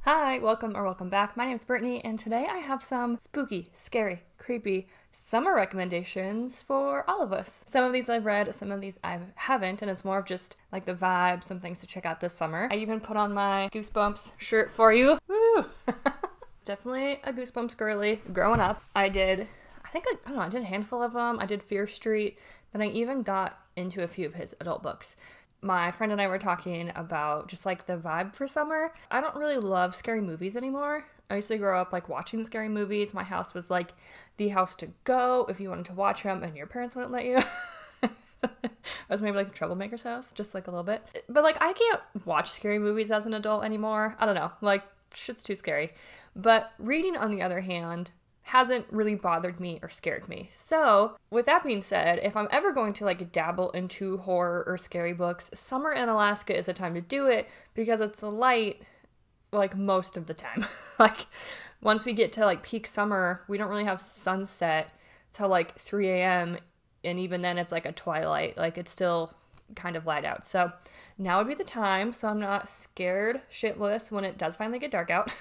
Hi, welcome back. My name is Brittany, and today I have some spooky, scary, creepy summer recommendations for all of us. Some of these I've read, some of these I haven't, and it's more of just like the vibe, some things to check out this summer. I even put on my Goosebumps shirt for you. Woo! Definitely a Goosebumps girly. Growing up, I did a handful of them. I did Fear Street, then I even got into a few of his adult books. My friend and I were talking about just like the vibe for summer. I don't really love scary movies anymore. I used to grow up like watching scary movies. My house was like the house to go if you wanted to watch them and your parents wouldn't let you. It was maybe like the troublemaker's house, just like a little bit. But like I can't watch scary movies as an adult anymore. I don't know, like shit's too scary. But reading on the other hand hasn't really bothered me or scared me. So with that being said, if I'm ever going to like dabble into horror or scary books, summer in Alaska is a time to do it because it's light like most of the time. Like once we get to like peak summer, we don't really have sunset till like 3 a.m. and even then it's like a twilight, like it's still kind of light out. So now would be the time, so I'm not scared shitless when it does finally get dark out.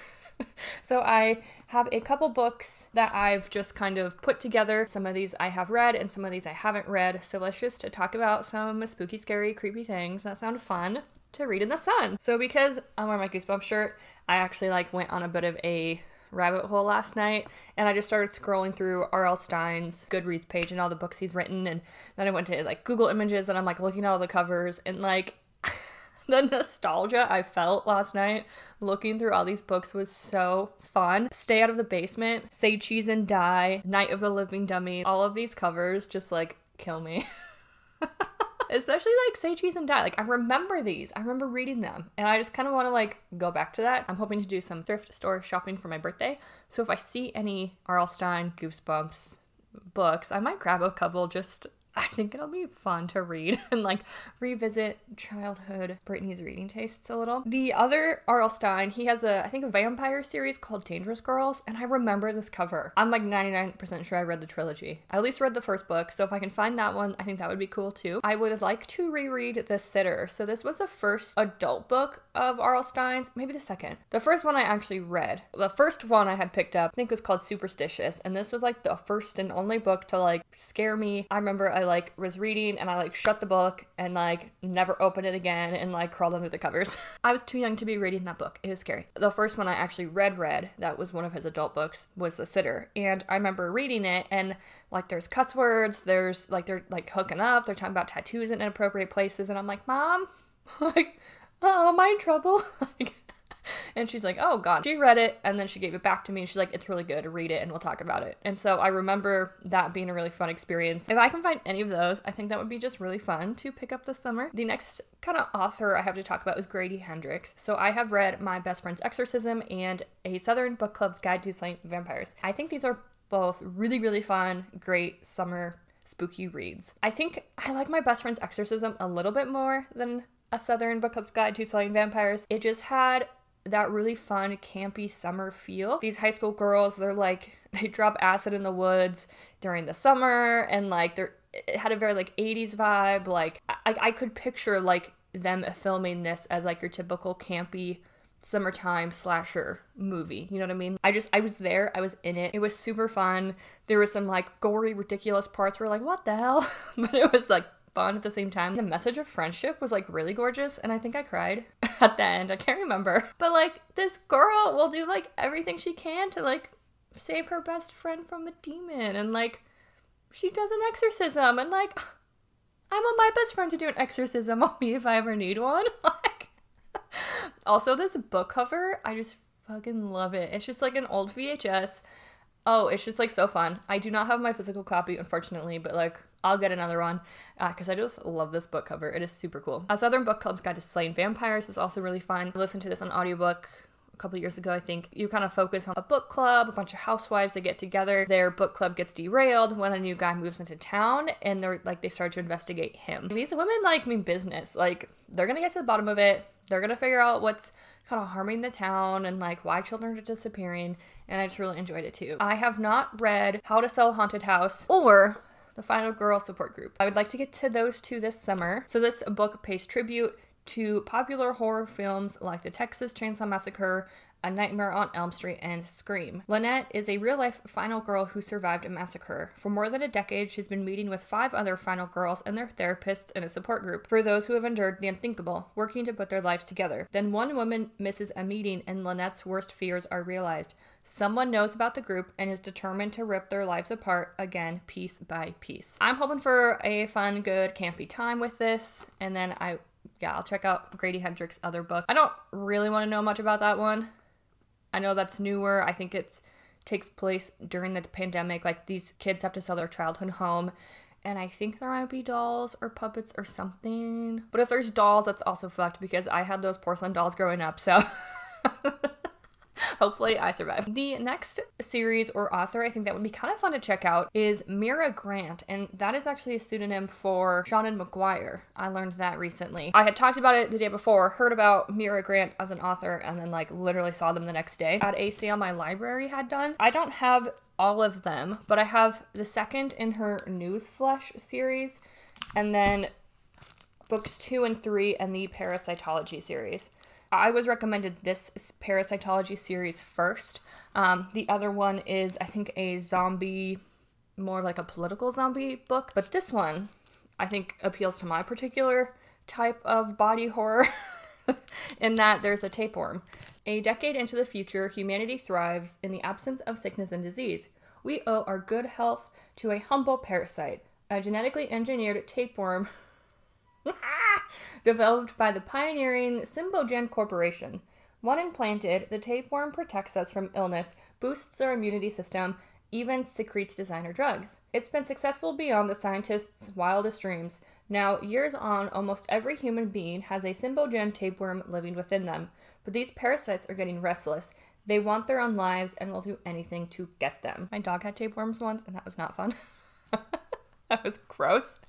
So I have a couple books that I've just kind of put together. Some of these I have read and some of these I haven't read. So let's just talk about some spooky, scary, creepy things that sound fun to read in the sun. So because I'm wearing my Goosebumps shirt, I actually like went on a bit of a rabbit hole last night and I just started scrolling through R.L. Stine's Goodreads page and all the books he's written, and then I went to like Google Images and I'm like looking at all the covers and like the nostalgia I felt last night looking through all these books was so fun. Stay Out of the Basement, Say Cheese and Die, Night of the Living Dummy, all of these covers just like kill me. Especially like Say Cheese and Die. Like I remember these. I remember reading them and I just kind of want to like go back to that. I'm hoping to do some thrift store shopping for my birthday. So if I see any R.L. Stine Goosebumps books, I might grab a couple. I think it'll be fun to read and like revisit childhood Brittany's reading tastes a little. The other R.L. Stine, he has I think a vampire series called Dangerous Girls, and I remember this cover. I'm like 99% sure I read the trilogy. I at least read the first book, so if I can find that one, I think that would be cool too. I would like to reread The Sitter. So this was the first adult book of R.L. Stine's, maybe the second. The first one I actually read. The first one I had picked up, I think was called Superstitious, and this was like the first and only book to like scare me. I remember I like was reading and I like shut the book and like never opened it again and like crawled under the covers. I was too young to be reading that book. It was scary. The first one I actually read that was one of his adult books was The Sitter, and I remember reading it and like there's cuss words, there's like they're like hooking up, they're talking about tattoos in inappropriate places, and I'm like, Mom, like, oh, am I in trouble? And she's like, oh God. She read it and then she gave it back to me and she's like, it's really good, read it and we'll talk about it. And so I remember that being a really fun experience. If I can find any of those, I think that would be just really fun to pick up this summer. The next kind of author I have to talk about is Grady Hendrix. So I have read My Best Friend's Exorcism and A Southern Book Club's Guide to Slaying Vampires. I think these are both really, really fun, great summer spooky reads. I think I like My Best Friend's Exorcism a little bit more than A Southern Book Club's Guide to Slaying Vampires. It just had that really fun, campy summer feel. These high school girls, they drop acid in the woods during the summer, and like it had a very like 80s vibe. Like I could picture like them filming this as like your typical campy summertime slasher movie. You know what I mean? I was there, I was in it. It was super fun. There was some like gory, ridiculous parts where like, what the hell? But it was like fun at the same time. The message of friendship was like really gorgeous, and I think I cried at the end. I can't remember. But like this girl will do like everything she can to like save her best friend from a demon, and like she does an exorcism, and like I want my best friend to do an exorcism on me if I ever need one. Like also this book cover, I just fucking love it. It's just like an old VHS. Oh, it's just like so fun. I do not have my physical copy, unfortunately, but like I'll get another one because I just love this book cover. It is super cool. A Southern Book Club's Guide to Slaying Vampires is also really fun. I listened to this on audiobook a couple years ago, I think. You kind of focus on a book club, a bunch of housewives that get together. Their book club gets derailed when a new guy moves into town, and they start to investigate him. These women like mean business. Like they're gonna get to the bottom of it. They're gonna figure out what's kind of harming the town and like why children are disappearing, and I just really enjoyed it too. I have not read How to Sell a Haunted House or The Final Girl Support Group. I would like to get to those two this summer. So this book pays tribute to popular horror films like the Texas Chainsaw Massacre, A Nightmare on Elm Street, and Scream. Lynette is a real-life final girl who survived a massacre. For more than a decade, she's been meeting with 5 other final girls and their therapists in a support group for those who have endured the unthinkable, working to put their lives together. Then one woman misses a meeting and Lynette's worst fears are realized. Someone knows about the group and is determined to rip their lives apart again, piece by piece. I'm hoping for a fun, good, campy time with this, and then I'll check out Grady Hendrix' other book. I don't really want to know much about that one. I know that's newer. I think it takes place during the pandemic. Like, these kids have to sell their childhood home. And I think there might be dolls or puppets or something. But if there's dolls, that's also fucked because I had those porcelain dolls growing up. So hopefully I survive. The next series or author I think that would be kind of fun to check out is Mira Grant, and that is actually a pseudonym for Seanan McGuire. I learned that recently. I had talked about it the day before, heard about Mira Grant as an author, and then like literally saw them the next day at a sale my library had done. I don't have all of them, but I have the second in her Newsflesh series, and then books 2 and 3 and the Parasitology series. I was recommended this Parasitology series first. The other one is, I think, a zombie, more like a political zombie book. But this one, I think, appeals to my particular type of body horror in that there's a tapeworm. A decade into the future, humanity thrives in the absence of sickness and disease. We owe our good health to a humble parasite, a genetically engineered tapeworm developed by the pioneering Symbogen Corporation. When implanted, the tapeworm protects us from illness, boosts our immunity system, even secretes designer drugs. It's been successful beyond the scientists' wildest dreams. Now, years on, almost every human being has a Symbogen tapeworm living within them. But these parasites are getting restless. They want their own lives and will do anything to get them. My dog had tapeworms once, and that was not fun. That was gross.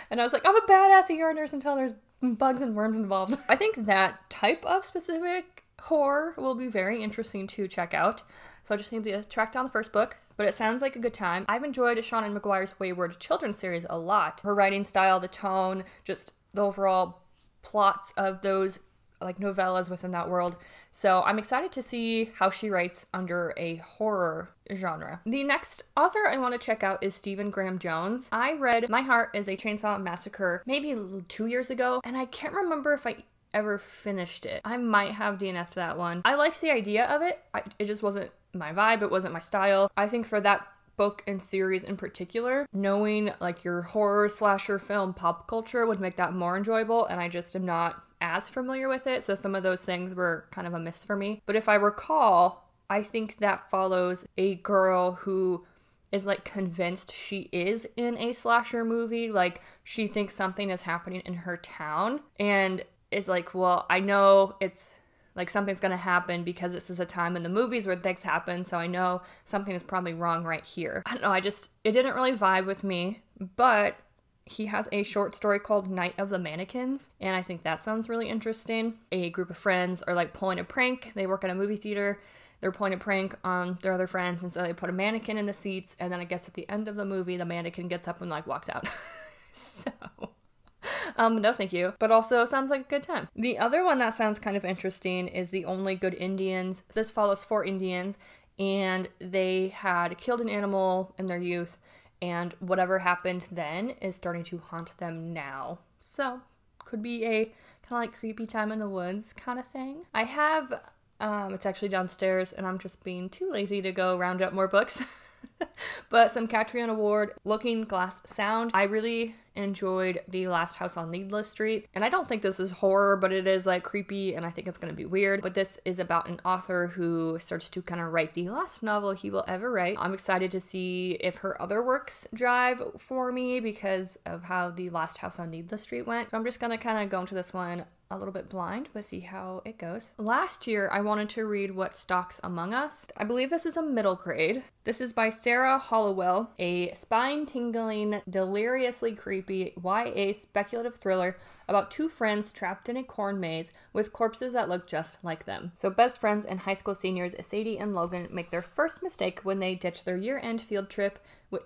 And I was like, I'm a badass ER nurse until there's bugs and worms involved. I think that type of specific horror will be very interesting to check out. So I just need to track down the first book, but it sounds like a good time. I've enjoyed Seanan McGuire's Wayward Children series a lot. Her writing style, the tone, just the overall plots of those like novellas within that world. So I'm excited to see how she writes under a horror genre. The next author I want to check out is Stephen Graham Jones. I read My Heart is a Chainsaw Massacre maybe 2 years ago, and I can't remember if I ever finished it. I might have DNF'd that one. I liked the idea of it. It just wasn't my vibe. It wasn't my style. I think for that book and series in particular, knowing like your horror slasher film pop culture would make that more enjoyable, and I just am not as familiar with it, so some of those things were kind of a miss for me. But if I recall, I think that follows a girl who is like convinced she is in a slasher movie. Like, she thinks something is happening in her town and is like, well, I know it's like something's gonna happen because this is a time in the movies where things happen, so I know something is probably wrong right here. I don't know, it didn't really vibe with me, but he has a short story called Night of the Mannequins, and I think that sounds really interesting. A group of friends are like pulling a prank. They work at a movie theater. They're pulling a prank on their other friends, and so they put a mannequin in the seats, and then I guess at the end of the movie, the mannequin gets up and like walks out. So, no thank you. But also sounds like a good time. The other one that sounds kind of interesting is The Only Good Indians. This follows 4 Indians, and they had killed an animal in their youth, and whatever happened then is starting to haunt them now. So, could be a kind of like creepy time in the woods kind of thing. I have, it's actually downstairs, and I'm just being too lazy to go round up more books. But some Catriona Award, Looking Glass Sound. I really enjoyed The Last House on Needless Street, and I don't think this is horror, but it is like creepy, and I think it's gonna be weird. But this is about an author who starts to kind of write the last novel he will ever write. I'm excited to see if her other works drive for me because of how The Last House on Needless Street went. So I'm just gonna kind of go into this one a little bit blind, but see how it goes. Last year, I wanted to read What Stalks Among Us. I believe this is a middle grade. This is by Sarah Hollowell, a spine-tingling, deliriously creepy YA speculative thriller about 2 friends trapped in a corn maze with corpses that look just like them. So best friends and high school seniors Sadie and Logan make their first mistake when they ditch their year-end field trip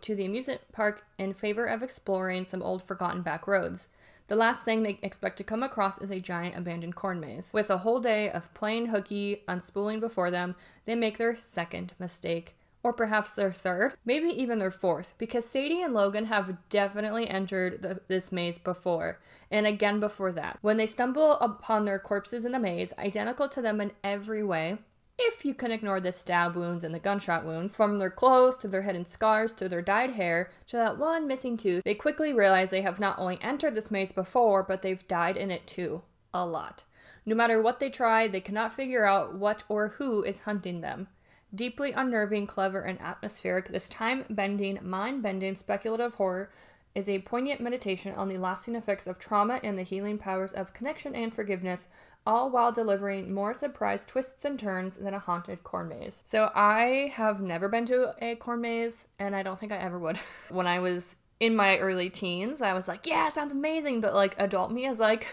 to the amusement park in favor of exploring some old forgotten back roads. The last thing they expect to come across is a giant abandoned corn maze. With a whole day of plain hooky unspooling before them, they make their second mistake. Or perhaps their third, maybe even their fourth, because Sadie and Logan have definitely entered this maze before, and again before that. When they stumble upon their corpses in the maze, identical to them in every way, if you can ignore the stab wounds and the gunshot wounds, from their clothes to their hidden scars to their dyed hair to that one missing tooth, they quickly realize they have not only entered this maze before, but they've died in it too. A lot. No matter what they try, they cannot figure out what or who is hunting them. Deeply unnerving, clever, and atmospheric, this time-bending, mind-bending speculative horror is a poignant meditation on the lasting effects of trauma and the healing powers of connection and forgiveness, all while delivering more surprise twists and turns than a haunted corn maze. So I have never been to a corn maze, and I don't think I ever would. When I was in my early teens, I was like, yeah, sounds amazing, but like adult me is like,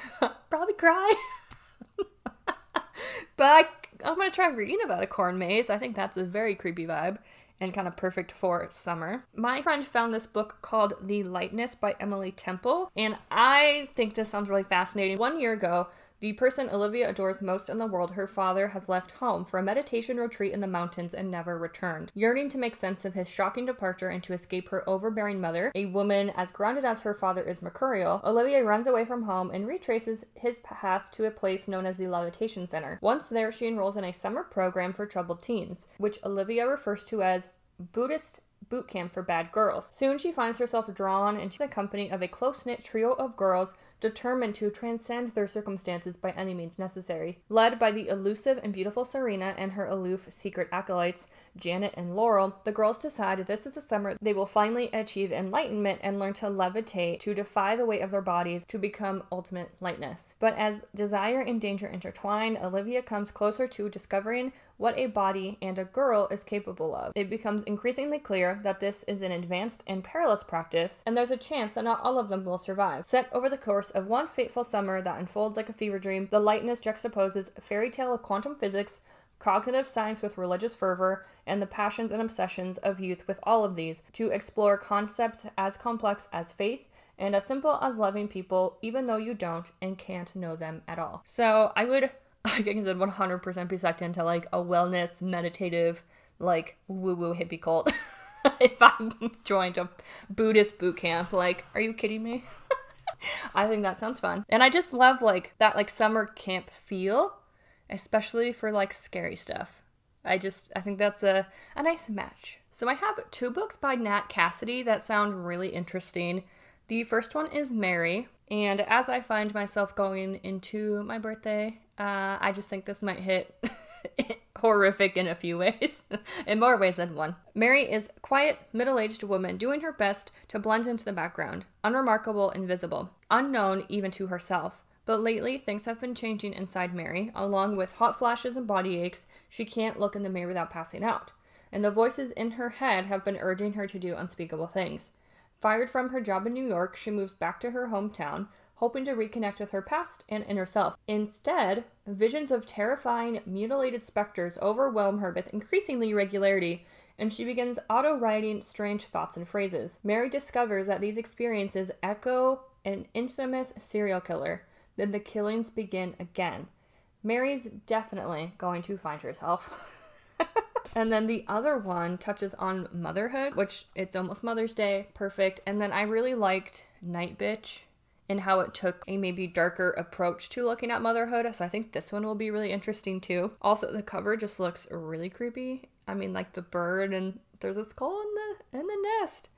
probably cry. But I'm going to try reading about a corn maze. I think that's a very creepy vibe and kind of perfect for summer. My friend found this book called The Lightness by Emily Temple, and I think this sounds really fascinating. 1 year ago, the person Olivia adores most in the world, her father, has left home for a meditation retreat in the mountains and never returned. Yearning to make sense of his shocking departure and to escape her overbearing mother, a woman as grounded as her father is mercurial, Olivia runs away from home and retraces his path to a place known as the Levitation Center. Once there, she enrolls in a summer program for troubled teens, which Olivia refers to as Buddhist boot camp for bad girls. Soon she finds herself drawn into the company of a close-knit trio of girls determined to transcend their circumstances by any means necessary. Led by the elusive and beautiful Serena and her aloof secret acolytes, Janet and Laurel, the girls decide this is the summer they will finally achieve enlightenment and learn to levitate, to defy the weight of their bodies, to become ultimate lightness. But as desire and danger intertwine, Olivia comes closer to discovering what a body and a girl is capable of. It becomes increasingly clear that this is an advanced and perilous practice, and there's a chance that not all of them will survive. Set over the course of one fateful summer that unfolds like a fever dream, The Lightness juxtaposes a fairy tale of quantum physics, cognitive science with religious fervor, and the passions and obsessions of youth with all of these, to explore concepts as complex as faith and as simple as loving people even though you don't and can't know them at all. So I would, like I said, 100% be sucked into like a wellness, meditative, like woo-woo hippie cult if I joined a Buddhist boot camp. Like, are you kidding me? I think that sounds fun. And I just love like that like summer camp feel, especially for like scary stuff. I think that's a nice match. So I have 2 books by Nat Cassidy that sound really interesting. The first one is Mary, and as I find myself going into my birthday, I just think this might hit horrific in a few ways, in more ways than one. Mary is a quiet, middle-aged woman doing her best to blend into the background, unremarkable, invisible, unknown even to herself. But lately, things have been changing inside Mary. Along with hot flashes and body aches, she can't look in the mirror without passing out. And the voices in her head have been urging her to do unspeakable things. Fired from her job in New York, she moves back to her hometown, hoping to reconnect with her past and inner self. Instead, visions of terrifying, mutilated specters overwhelm her with increasing regularity, and she begins auto-writing strange thoughts and phrases. Mary discovers that these experiences echo an infamous serial killer. Then the killings begin again. Mary's definitely going to find herself. And then the other one touches on motherhood, which it's almost Mother's Day, perfect. And then I really liked Night Bitch and how it took a maybe darker approach to looking at motherhood. So I think this one will be really interesting too. Also, the cover just looks really creepy. I mean, like the bird, and there's a skull in the nest.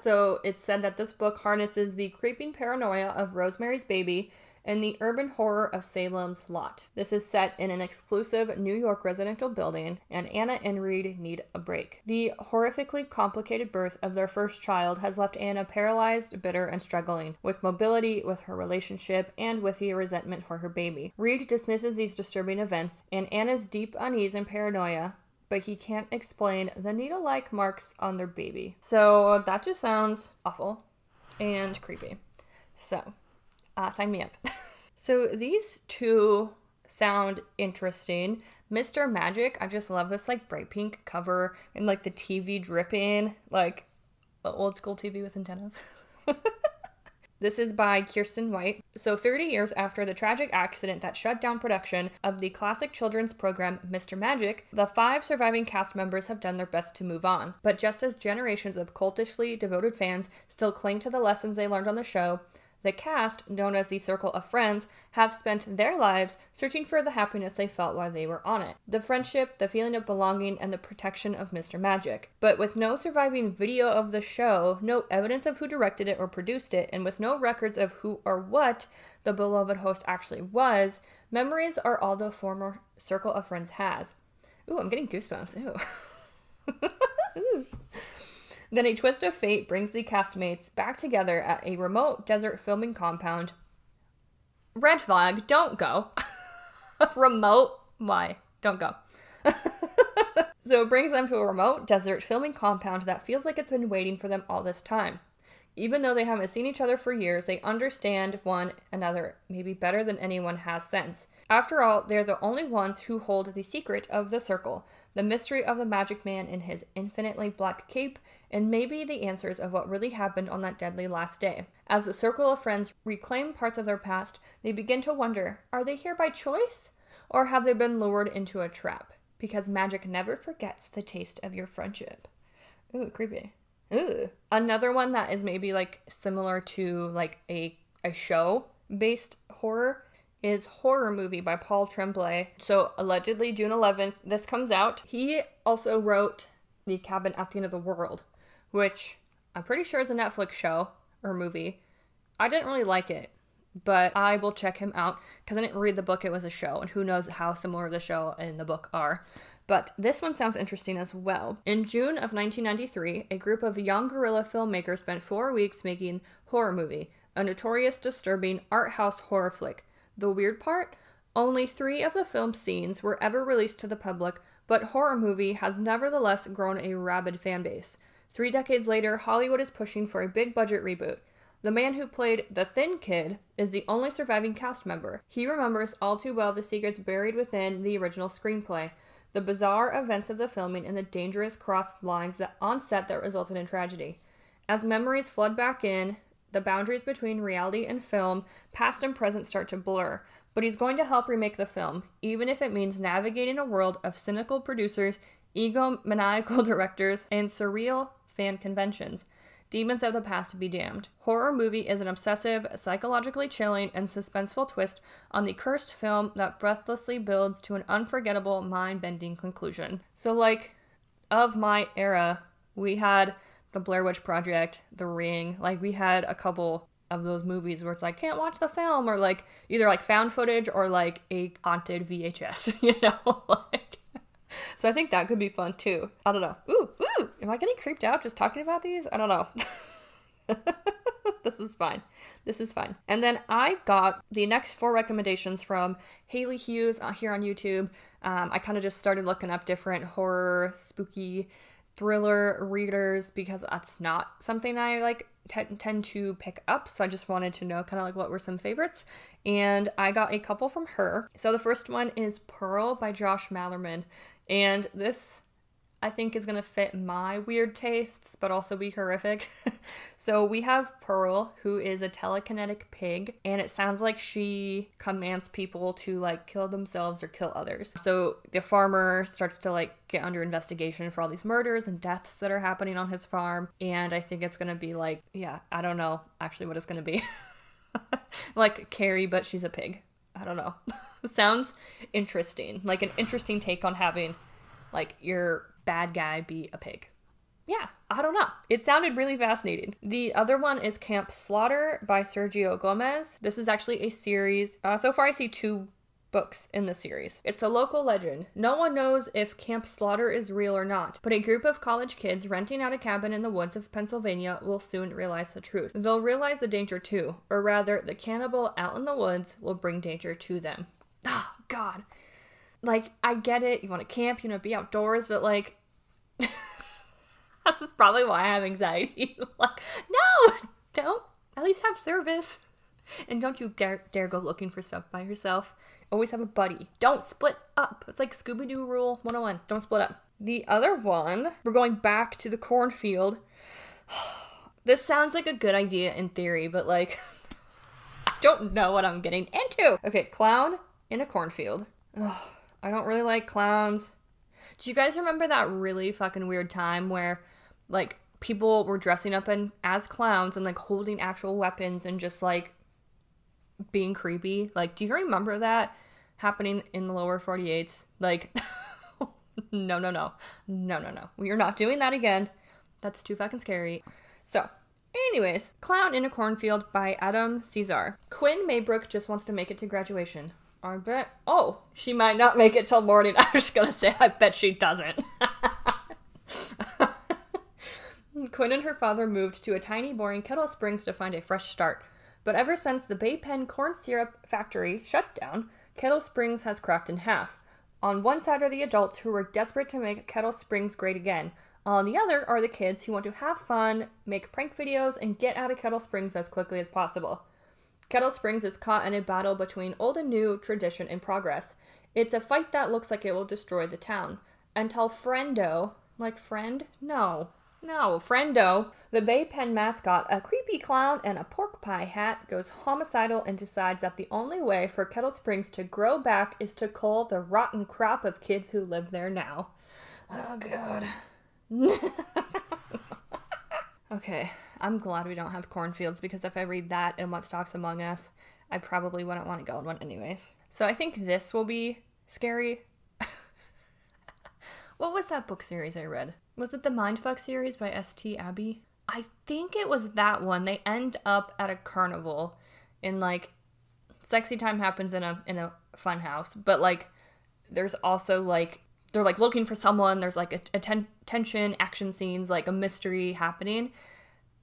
So it's said that this book harnesses the creeping paranoia of Rosemary's Baby and the urban horror of Salem's Lot. This is set in an exclusive New York residential building, and Anna and Reed need a break. The horrifically complicated birth of their first child has left Anna paralyzed, bitter, and struggling with mobility, with her relationship, and with the resentment for her baby. Reed dismisses these disturbing events and Anna's deep unease and paranoia, but he can't explain the needle-like marks on their baby. So that just sounds awful and creepy. So sign me up. So these 2 sound interesting. Mr. Magic, I just love this like bright pink cover and like the TV dripping, like old school TV with antennas. This is by Kirsten White. So 30 years after the tragic accident that shut down production of the classic children's program Mr. Magic, the 5 surviving cast members have done their best to move on. But just as generations of cultishly devoted fans still cling to the lessons they learned on the show, the cast, known as the Circle of Friends, have spent their lives searching for the happiness they felt while they were on it. The friendship, the feeling of belonging, and the protection of Mr. Magic. But with no surviving video of the show, no evidence of who directed it or produced it, and with no records of who or what the beloved host actually was, memories are all the former Circle of Friends has. Ooh, I'm getting goosebumps. Ooh. Ooh. Then a twist of fate brings the castmates back together at a remote desert filming compound. Red flag, don't go. Remote? Why? Don't go. So it brings them to a remote desert filming compound that feels like it's been waiting for them all this time. Even though they haven't seen each other for years, they understand one another maybe better than anyone has since. After all, they're the only ones who hold the secret of the circle, the mystery of the magic man in his infinitely black cape, and maybe the answers of what really happened on that deadly last day. As the Circle of Friends reclaim parts of their past, they begin to wonder, are they here by choice? Or have they been lured into a trap? Because magic never forgets the taste of your friendship. Ooh, creepy. Ooh. Another one that is maybe like similar to like a show-based horror is Horror Movie by Paul Tremblay. So allegedly June 11th, this comes out. He also wrote The Cabin at the End of the World, which I'm pretty sure is a Netflix show or movie. I didn't really like it, but I will check him out because I didn't read the book, it was a show, and who knows how similar the show and the book are. But this one sounds interesting as well. In June of 1993, a group of young guerrilla filmmakers spent 4 weeks making Horror Movie, a notorious, disturbing art house horror flick. The weird part? Only 3 of the film's scenes were ever released to the public, but Horror Movie has nevertheless grown a rabid fan base. 3 decades later, Hollywood is pushing for a big-budget reboot. The man who played the Thin Kid is the only surviving cast member. He remembers all too well the secrets buried within the original screenplay, the bizarre events of the filming, and the dangerous crossed lines on set that resulted in tragedy. As memories flood back in, the boundaries between reality and film, past and present, start to blur. But he's going to help remake the film, even if it means navigating a world of cynical producers, egomaniacal directors, and surreal fan conventions. Demons of the past be damned. Horror Movie is an obsessive, psychologically chilling, and suspenseful twist on the cursed film that breathlessly builds to an unforgettable, mind-bending conclusion. So, like, of my era, we had The Blair Witch Project, The Ring, like, we had a couple of those movies where it's like, can't watch the film, or like, either like found footage or like a haunted VHS, you know, like, so I think that could be fun too. I don't know. Ooh, am I getting creeped out just talking about these? I don't know. This is fine. This is fine. And then I got the next 4 recommendations from Haley Hughes here on YouTube. I kind of just started looking up different horror, spooky, thriller readers because that's not something I like tend to pick up, so I just wanted to know kind of like what were some favorites, and I got a couple from her. So the first one is Pearl by Josh Malerman, and this I think is going to fit my weird tastes, but also be horrific. So we have Pearl, who is a telekinetic pig, and it sounds like she commands people to like kill themselves or kill others. So the farmer starts to like get under investigation for all these murders and deaths that are happening on his farm. And I think it's going to be like, yeah, I don't know actually what it's going to be. Like Carrie, but she's a pig. I don't know. Sounds interesting. Like an interesting take on having like your bad guy be a pig. Yeah, I don't know. It sounded really fascinating. The other one is Camp Slaughter by Sergio Gomez. This is actually a series. So far I see 2 books in the series. It's a local legend. No one knows if Camp Slaughter is real or not, but a group of college kids renting out a cabin in the woods of Pennsylvania will soon realize the truth. They'll realize the danger too, or rather, the cannibal out in the woods will bring danger to them. Oh, God. Like, I get it, you want to camp, you know, be outdoors, but like, this is probably why I have anxiety. Like, no, don't, at least have service. And don't you dare go looking for stuff by yourself. Always have a buddy. Don't split up. It's like Scooby-Doo rule 101. Don't split up. The other one, we're going back to the cornfield. This sounds like a good idea in theory, but like, don't know what I'm getting into. Okay, clown in a cornfield. Ugh, I don't really like clowns. Do you guys remember that really fucking weird time where, like, people were dressing up as clowns and, like, holding actual weapons and just, like, being creepy? Like, do you remember that happening in the lower 48s? Like, no. We are not doing that again. That's too fucking scary. So, anyways, Clown in a Cornfield by Adam Cesar. Quinn Maybrook just wants to make it to graduation. I bet. Oh, she might not make it till morning. I was gonna say, I bet she doesn't. Quinn and her father moved to a tiny, boring Kettle Springs to find a fresh start. But ever since the Bay Pen corn syrup factory shut down, Kettle Springs has cracked in half. On one side are the adults who were desperate to make Kettle Springs great again. On the other are the kids who want to have fun, make prank videos, and get out of Kettle Springs as quickly as possible. Kettle Springs is caught in a battle between old and new, tradition and progress. It's a fight that looks like it will destroy the town. Until Friendo, like friend? No, Friendo, the Bay Pen mascot, a creepy clown and a pork pie hat, goes homicidal and decides that the only way for Kettle Springs to grow back is to cull the rotten crop of kids who live there now. Oh, God. Okay, I'm glad we don't have cornfields, because if I read that and what stalks among us, I probably wouldn't want to go on one anyways. So I think this will be scary. What was that book series I read? Was it the Mindfuck series by S.T. Abbey? I think it was that one. They end up at a carnival and, like, sexy time happens in a fun house, but, like, there's also, like, they're, like, looking for someone. There's, like, a tension, action scenes, like, a mystery happening.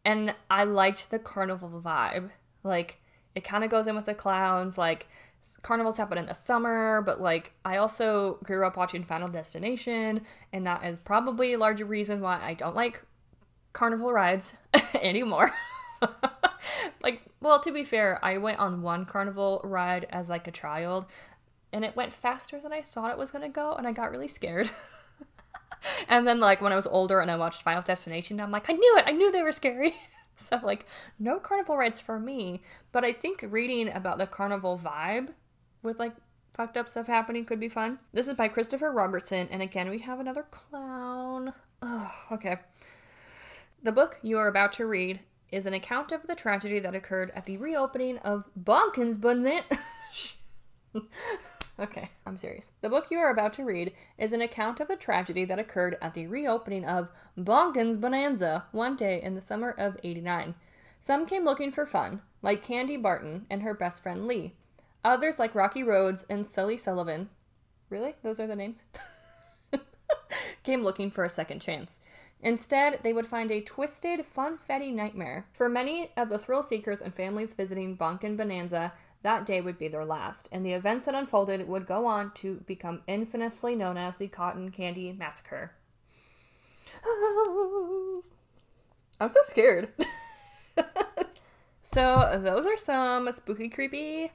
And I liked the carnival vibe. Like, it kind of goes in with the clowns. Like, carnivals happen in the summer, but, like, I also grew up watching Final Destination, and that is probably a larger reason why I don't like carnival rides anymore. Like, well, to be fair, I went on one carnival ride as, like, a child, and it went faster than I thought it was gonna go, and I got really scared. And then, like, when I was older and I watched Final Destination, I'm like, I knew it! I knew they were scary! So, like, no carnival rides for me, but I think reading about the carnival vibe with, like, fucked up stuff happening could be fun. This is by Christopher Robertson, and again, we have another clown. Oh, okay. The book you are about to read is an account of the tragedy that occurred at the reopening of Bonkins Bonnet. Okay, I'm serious. The book you are about to read is an account of the tragedy that occurred at the reopening of Bonkins Bonanza one day in the summer of '89. Some came looking for fun, like Candy Barton and her best friend Lee. Others, like Rocky Rhodes and Sully Sullivan, really? Those are the names? Came looking for a second chance. Instead, they would find a twisted, funfetti nightmare. For many of the thrill seekers and families visiting Bonkin Bonanza, that day would be their last, and the events that unfolded would go on to become infamously known as the Cotton Candy Massacre. I'm so scared. So those are some spooky, creepy,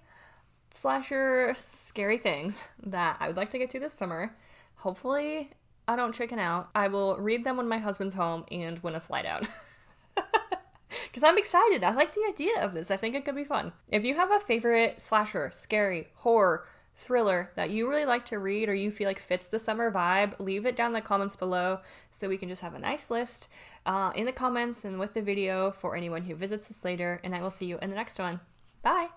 slasher, scary things that I would like to get to this summer. Hopefully I don't chicken out. I will read them when my husband's home and win a slide out. Because I'm excited. I like the idea of this. I think it could be fun. If you have a favorite slasher, scary, horror, thriller that you really like to read or you feel like fits the summer vibe, leave it down in the comments below so we can just have a nice list in the comments and with the video for anyone who visits us later. And I will see you in the next one. Bye!